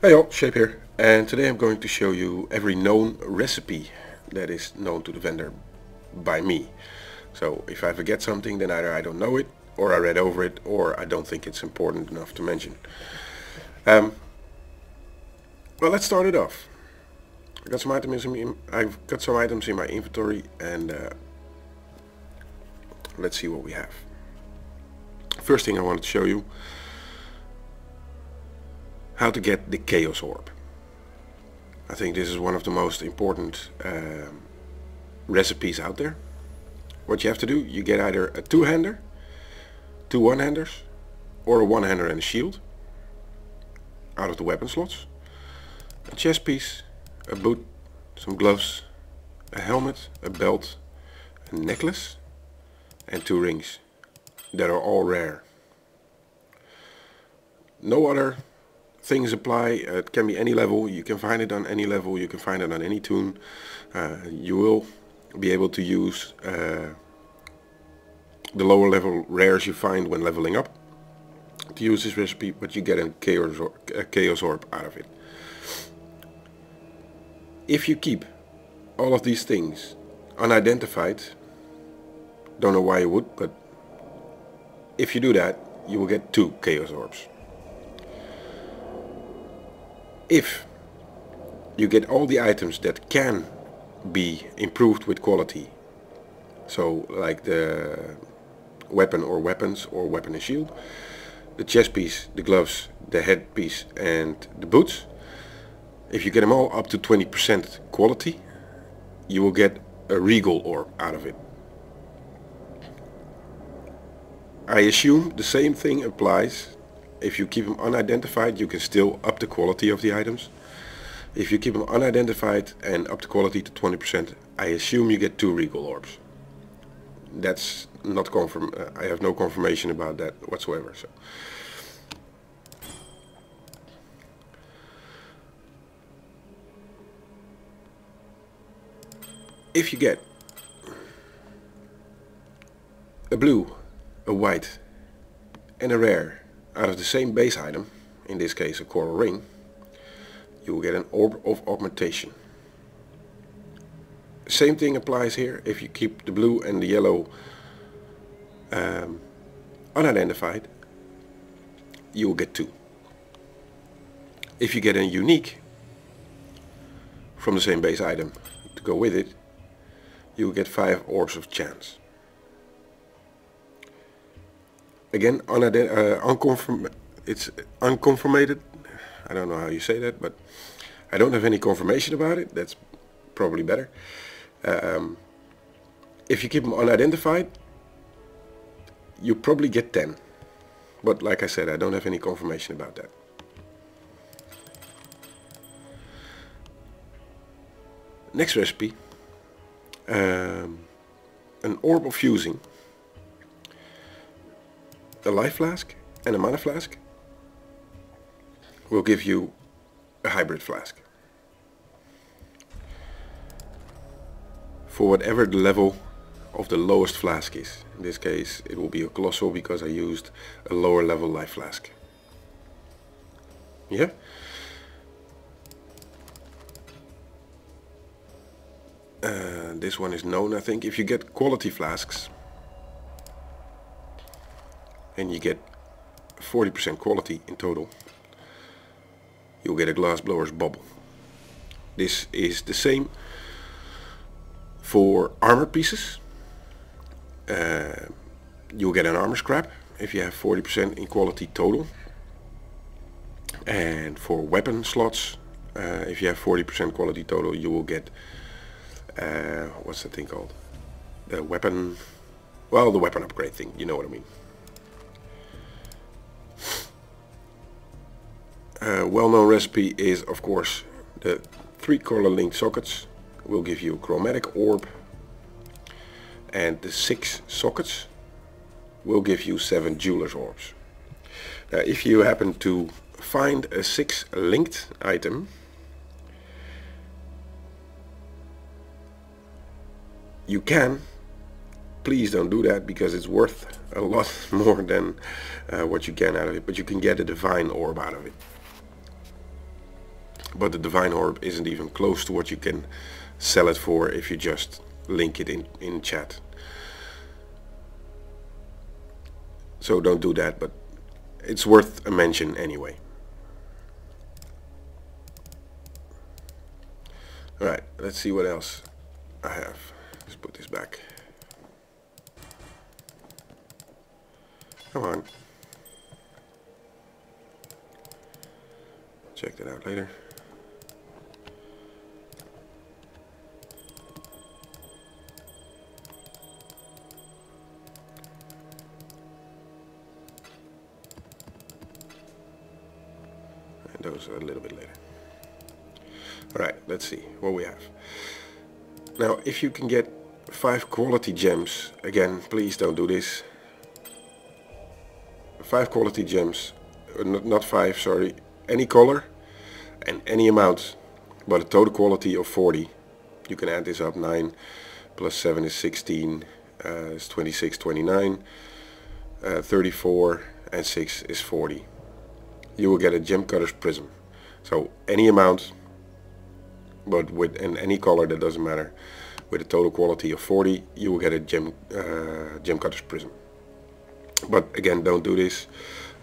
Hey all, Shape here, and today I'm going to show you every known recipe that is known to the vendor by me. So if I forget something, then either I don't know it, or I read over it, or I don't think it's important enough to mention. Well, let's start it off. I've got some items in my inventory, and let's see what we have. First thing I wanted to show you, how to get the Chaos Orb. I think this is one of the most important recipes out there. What you have to do, you get either a two-hander, two one-handers, or a one-hander and a shield out of the weapon slots, a chest piece, a boot, some gloves, a helmet, a belt, a necklace, and two rings that are all rare. No other things apply. It can be any level. You can find it on any level. You can find it on any toon. You will be able to use the lower level rares you find when leveling up to use this recipe, but you get a Chaos Orb out of it. If you keep all of these things unidentified, don't know why you would, but if you do that, you will get 2 Chaos Orbs. If you get all the items that can be improved with quality, so like the weapon or weapons or weapon and shield, the chest piece, the gloves, the headpiece and the boots, if you get them all up to 20% quality, you will get a Regal Orb out of it. I assume the same thing applies. If you keep them unidentified, you can still up the quality of the items. If you keep them unidentified and up the quality to 20%, I assume you get 2 Regal Orbs. That's not confirmed. I have no confirmation about that whatsoever. So, if you get a blue, a white, and a rare out of the same base item, in this case a coral ring, you will get an Orb of Augmentation. Same thing applies here. If you keep the blue and the yellow unidentified, you will get 2. If you get a unique from the same base item to go with it, you will get 5 Orbs of Chance. Again, it's unconfirmed. I don't know how you say that, but I don't have any confirmation about it. That's probably better. If you keep them unidentified, you probably get 10. But like I said, I don't have any confirmation about that. Next recipe, an Orb of Fusing. A life flask and a mana flask will give you a hybrid flask. For whatever the level of the lowest flask is. In this case it will be a colossal because I used a lower level life flask. Yeah? This one is known, I think. If you get quality flasks and you get 40% quality in total, you'll get a glass blower's bubble. This is the same for armor pieces. You'll get an armor scrap if you have 40% in quality total, and for weapon slots, if you have 40% quality total, you will get what's that thing called? The weapon, well, the weapon upgrade thing, you know what I mean. A well-known recipe is, of course, the 3 color linked sockets will give you a chromatic orb, and the 6 sockets will give you 7 jeweler's orbs. Now, if you happen to find a 6 linked item, you can. Please don't do that, because it's worth a lot more than what you can out of it, but you can get a divine orb out of it. but the Divine Orb isn't even close to what you can sell it for if you just link it in chat. So don't do that, but it's worth a mention anyway. Alright, let's see what else I have. Let's put this back. Come on. Check that out later. And those are a little bit later. Alright, let's see what we have. Now, if you can get 5 quality gems, again, please don't do this. 5 quality gems, not 5, sorry, any color and any amount, but a total quality of 40. You can add this up, 9 plus 7 is 16, is 26, 29, 34, and 6 is 40. You will get a gem cutter's prism. So any amount, but with any color, that doesn't matter. With a total quality of 40, you will get a gem cutter's prism. But again, don't do this.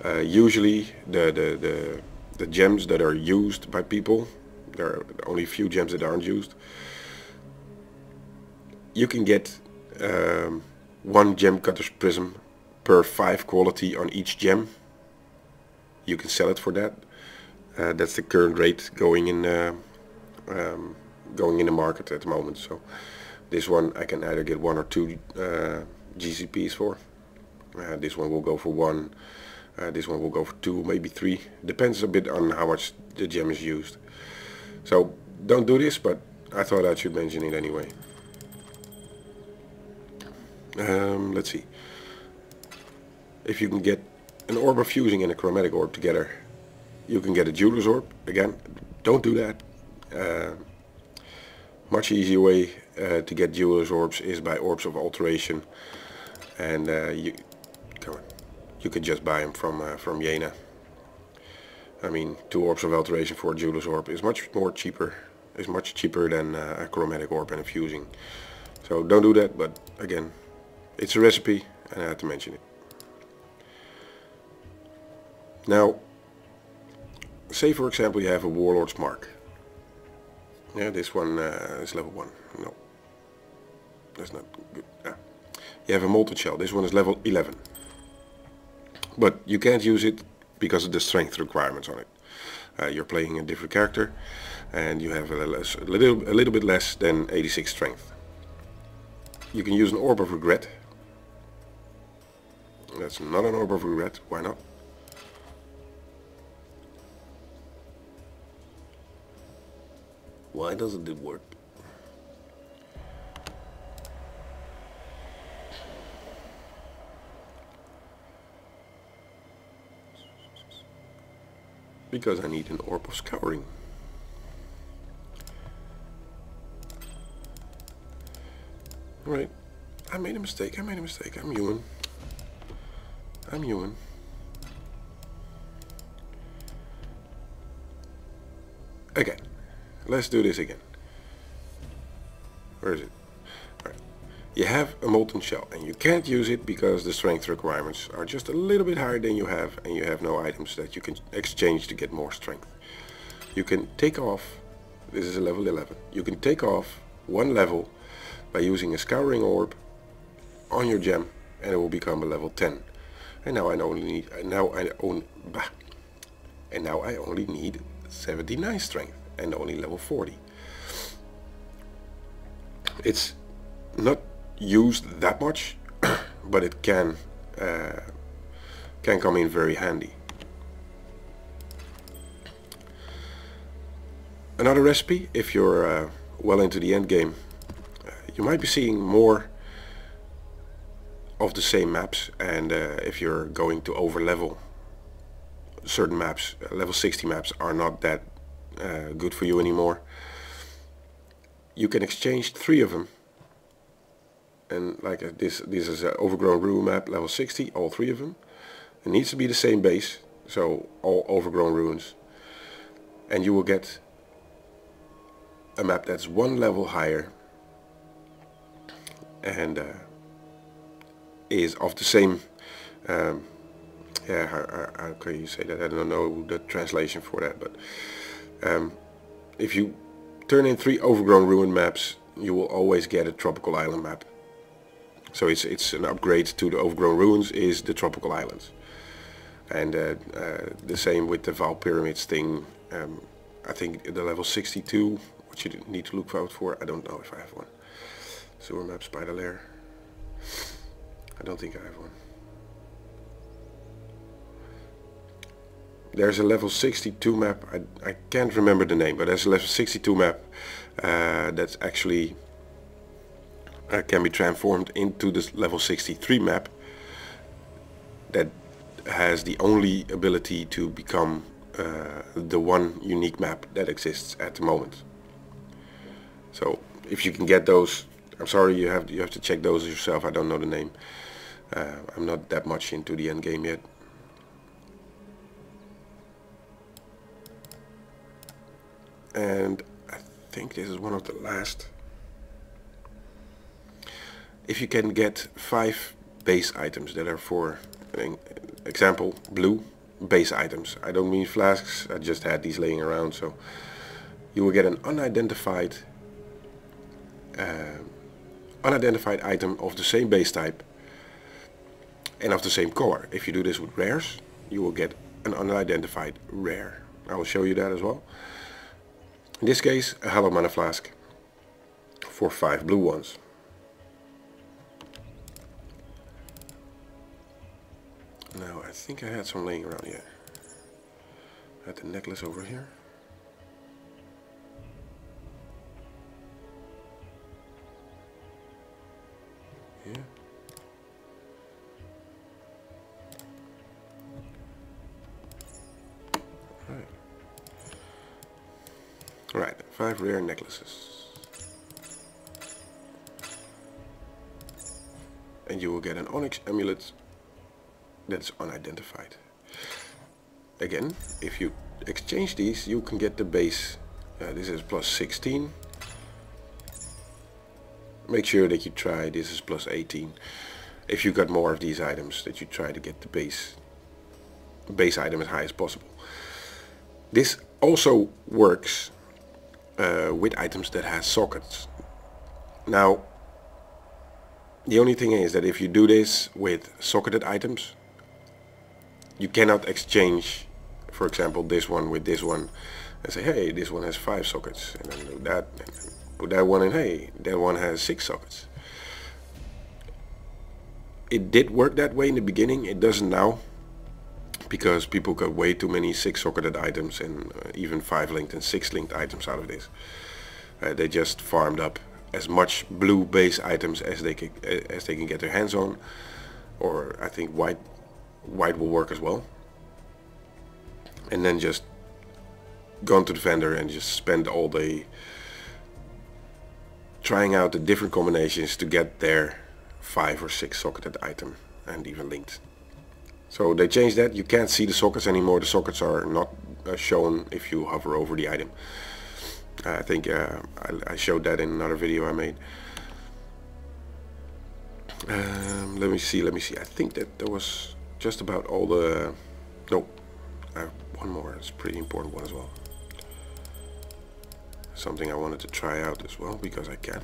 Usually the gems that are used by people, there are only a few gems that aren't used. You can get 1 gem cutter's prism per 5 quality on each gem. You can sell it for that. That's the current rate going in the market at the moment. So this one I can either get 1 or 2 GCPs for. This one will go for 1. This one will go for 2, maybe 3. Depends a bit on how much the gem is used. So don't do this, but I thought I should mention it anyway. Let's see. If you can get an Orb of Fusing and a Chromatic Orb together, you can get a Jeweler's Orb. Again, don't do that. Much easier way to get Jeweler's Orbs is by Orbs of Alteration, and you can just buy them from Jena. I mean, 2 Orbs of Alteration for a Jeweler's Orb is much cheaper than a Chromatic Orb and a Fusing. So don't do that, but again, it's a recipe and I had to mention it. Now, say for example you have a Warlord's Mark. Yeah, this one is level 1. No, that's not good. You have a Molten Shell. This one is level 11. But you can't use it because of the strength requirements on it. You're playing a different character and you have a little bit less than 86 strength. You can use an Orb of Regret. That's not an Orb of Regret. Why not? Why doesn't it work? Because I need an Orb of Scouring. Right. I made a mistake. I'm human. Again. Let's do this again. Where is it? Alright. You have a Molten Shell and you can't use it because the strength requirements are just a little bit higher than you have, and you have no items that you can exchange to get more strength. You can take off, this is a level 11, you can take off 1 level by using a Scouring Orb on your gem and it will become a level 10. And now I only need 79 strength and only level 40. It's not used that much, but it can come in very handy. Another recipe, if you're well into the end game, you might be seeing more of the same maps, and if you're going to over level certain maps, level 60 maps are not that good for you anymore. You can exchange 3 of them, and like this is an Overgrown Ruin map, level 60, all 3 of them. It needs to be the same base, so all Overgrown Ruins, and you will get a map that's one level higher and is of the same yeah, how can you say that? I don't know the translation for that, but if you turn in 3 overgrown ruin maps, you will always get a tropical island map. So it's an upgrade to the overgrown ruins is the tropical islands. And the same with the Val Pyramids thing. I think the level 62, which you need to look out for. I don't know if I have one. Sewer map spider lair. I don't think I have one. There's a level 62 map. I can't remember the name, but there's a level 62 map that's actually can be transformed into this level 63 map that has the only ability to become the one unique map that exists at the moment. So if you can get those, I'm sorry, you have to check those yourself. I don't know the name. I'm not that much into the end game yet. And I think this is one of the last. If you can get 5 base items that are for example blue base items. I don't mean flasks, I just had these laying around, so you will get an unidentified item of the same base type and of the same color. If you do this with rares, you will get an unidentified rare. I will show you that as well. In this case, a hollow mana flask for 5 blue ones. Now I think I had some laying around here. I had the necklace over here. Yeah. Right, 5 rare necklaces. And you will get an onyx amulet that's unidentified. Again, if you exchange these, you can get the base. This is plus 16. Make sure that you try, this is plus 18. If you got more of these items, that you try to get the base item as high as possible. This also works with items that has sockets. Now, the only thing is that if you do this with socketed items, you cannot exchange, for example, this one with this one and say, hey, this one has 5 sockets, and then do that, and then put that one in, hey, that one has 6 sockets. It did work that way in the beginning, it doesn't now, because people got way too many 6-socketed items and even 5-linked and 6-linked items out of this. They just farmed up as much blue base items as they can get their hands on, or I think white will work as well. And then just go to the vendor and just spend all day trying out the different combinations to get their 5 or 6 socketed item and even linked. So they changed that. You can't see the sockets anymore. The sockets are not shown if you hover over the item. I think I showed that in another video I made. Let me see. I think that was just about all the... Nope. I have one more. It's a pretty important one as well. Something I wanted to try out as well because I can.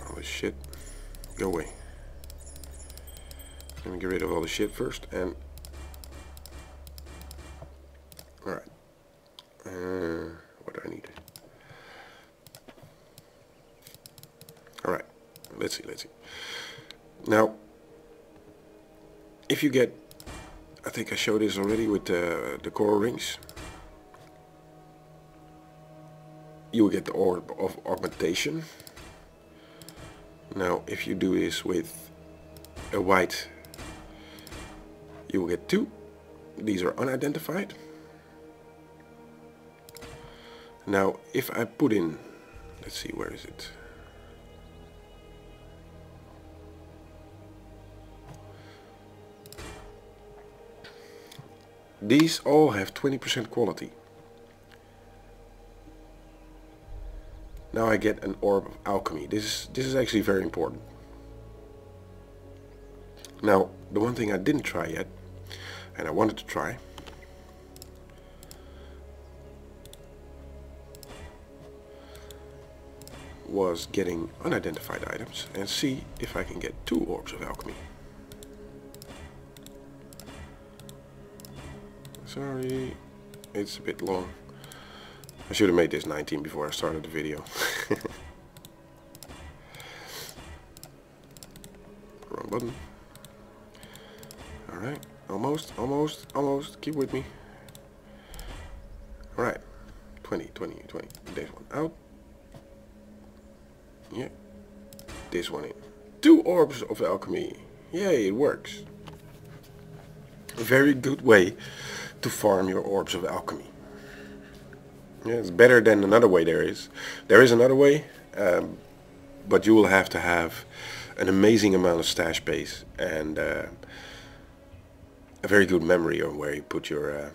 All this shit. Go away. Let me get rid of all the shit first and... Alright. What do I need? Alright. Let's see. Now, if you get... I think I showed this already with the coral rings. You will get the orb of augmentation. Now, if you do this with a white, you will get 2. These are unidentified. Now, if I put in, let's see, where is it? These all have 20% quality. now I get an Orb of Alchemy. This is actually very important. Now, the one thing I didn't try yet, and I wanted to try, was getting unidentified items and see if I can get 2 Orbs of Alchemy. Sorry, it's a bit long. I should have made this 19 before I started the video. Wrong button. Alright, almost. Keep with me. Alright, 20. This one out. Yeah, this one in. 2 Orbs of Alchemy. Yay, it works. A very good way to farm your Orbs of Alchemy. Yeah, it's better than another way there is. There is another way, but you will have to have an amazing amount of stash space and a very good memory on where you put your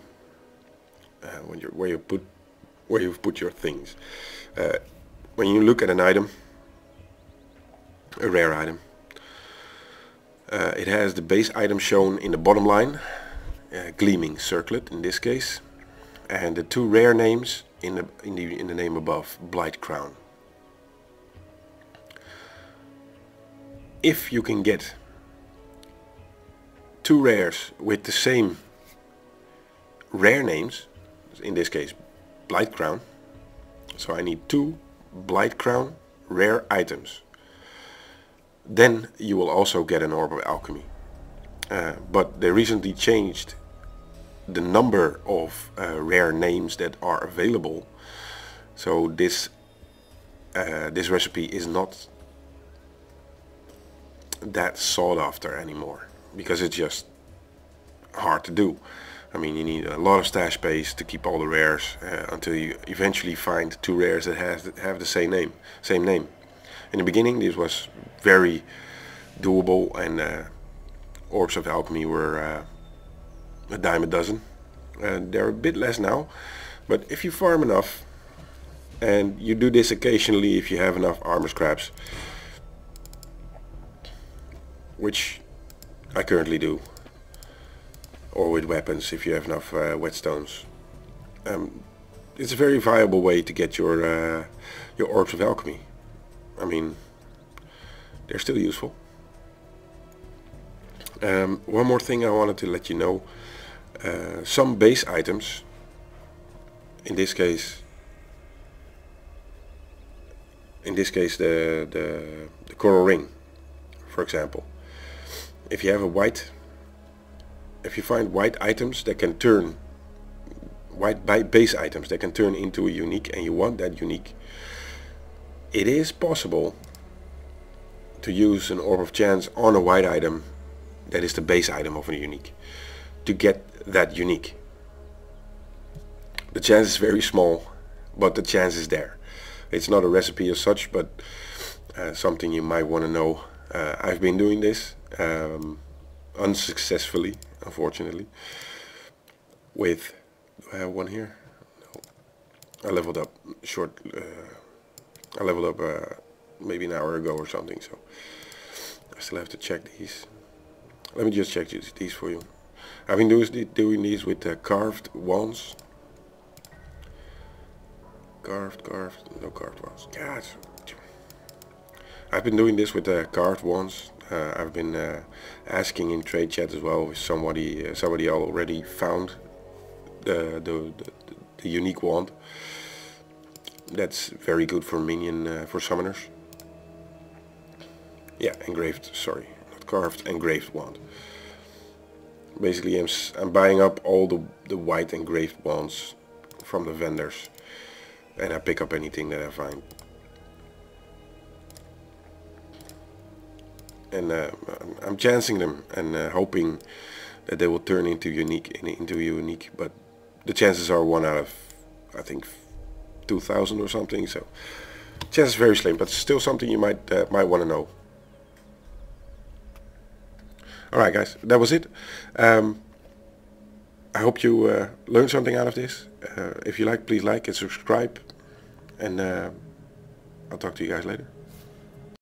where you've put your things. When you look at an item, a rare item, it has the base item shown in the bottom line, gleaming circlet in this case, and the 2 rare names in the name above, Blight Crown. If you can get 2 rares with the same rare names, in this case Blight Crown, so I need 2 Blight Crown rare items, then you will also get an Orb of Alchemy. But they recently changed the number of rare names that are available, so this recipe is not that sought after anymore, because it's just hard to do. I mean, you need a lot of stash space to keep all the rares until you eventually find 2 rares that have the same name. In the beginning this was very doable, and Orbs of Alchemy were a dime a dozen. They're a bit less now, but if you farm enough, and you do this occasionally if you have enough armor scraps, which I currently do, or with weapons if you have enough whetstones, it's a very viable way to get your Orbs of Alchemy. I mean, they're still useful. One more thing I wanted to let you know. Some base items, in this case the coral ring, for example. If you find white items that can turn, base items that can turn into a unique, and you want that unique, it is possible to use an Orb of Chance on a white item that is the base item of a unique to get that unique. The chance is very small, but the chance is there. It's not a recipe as such, but something you might want to know. I've been doing this unsuccessfully, unfortunately, with, do I have one here? No. I leveled up maybe an hour ago or something, so I still have to check these. Let me just check these for you. I've been doing these with carved wands. No carved wands. God. I've been doing this with carved wands. I've been asking in trade chat as well if somebody already found the unique wand. That's very good for minion, for summoners. Yeah, engraved, sorry, not carved, engraved wand. Basically I'm buying up all the white engraved wands from the vendors, and I pick up anything that I find. And I'm chancing them and hoping that they will turn into unique, but the chances are 1 out of, I think, 2,000 or something, so chance is very slim, but still something you might want to know. Alright guys, that was it. I hope you learned something out of this. If you like, please like and subscribe, and I'll talk to you guys later.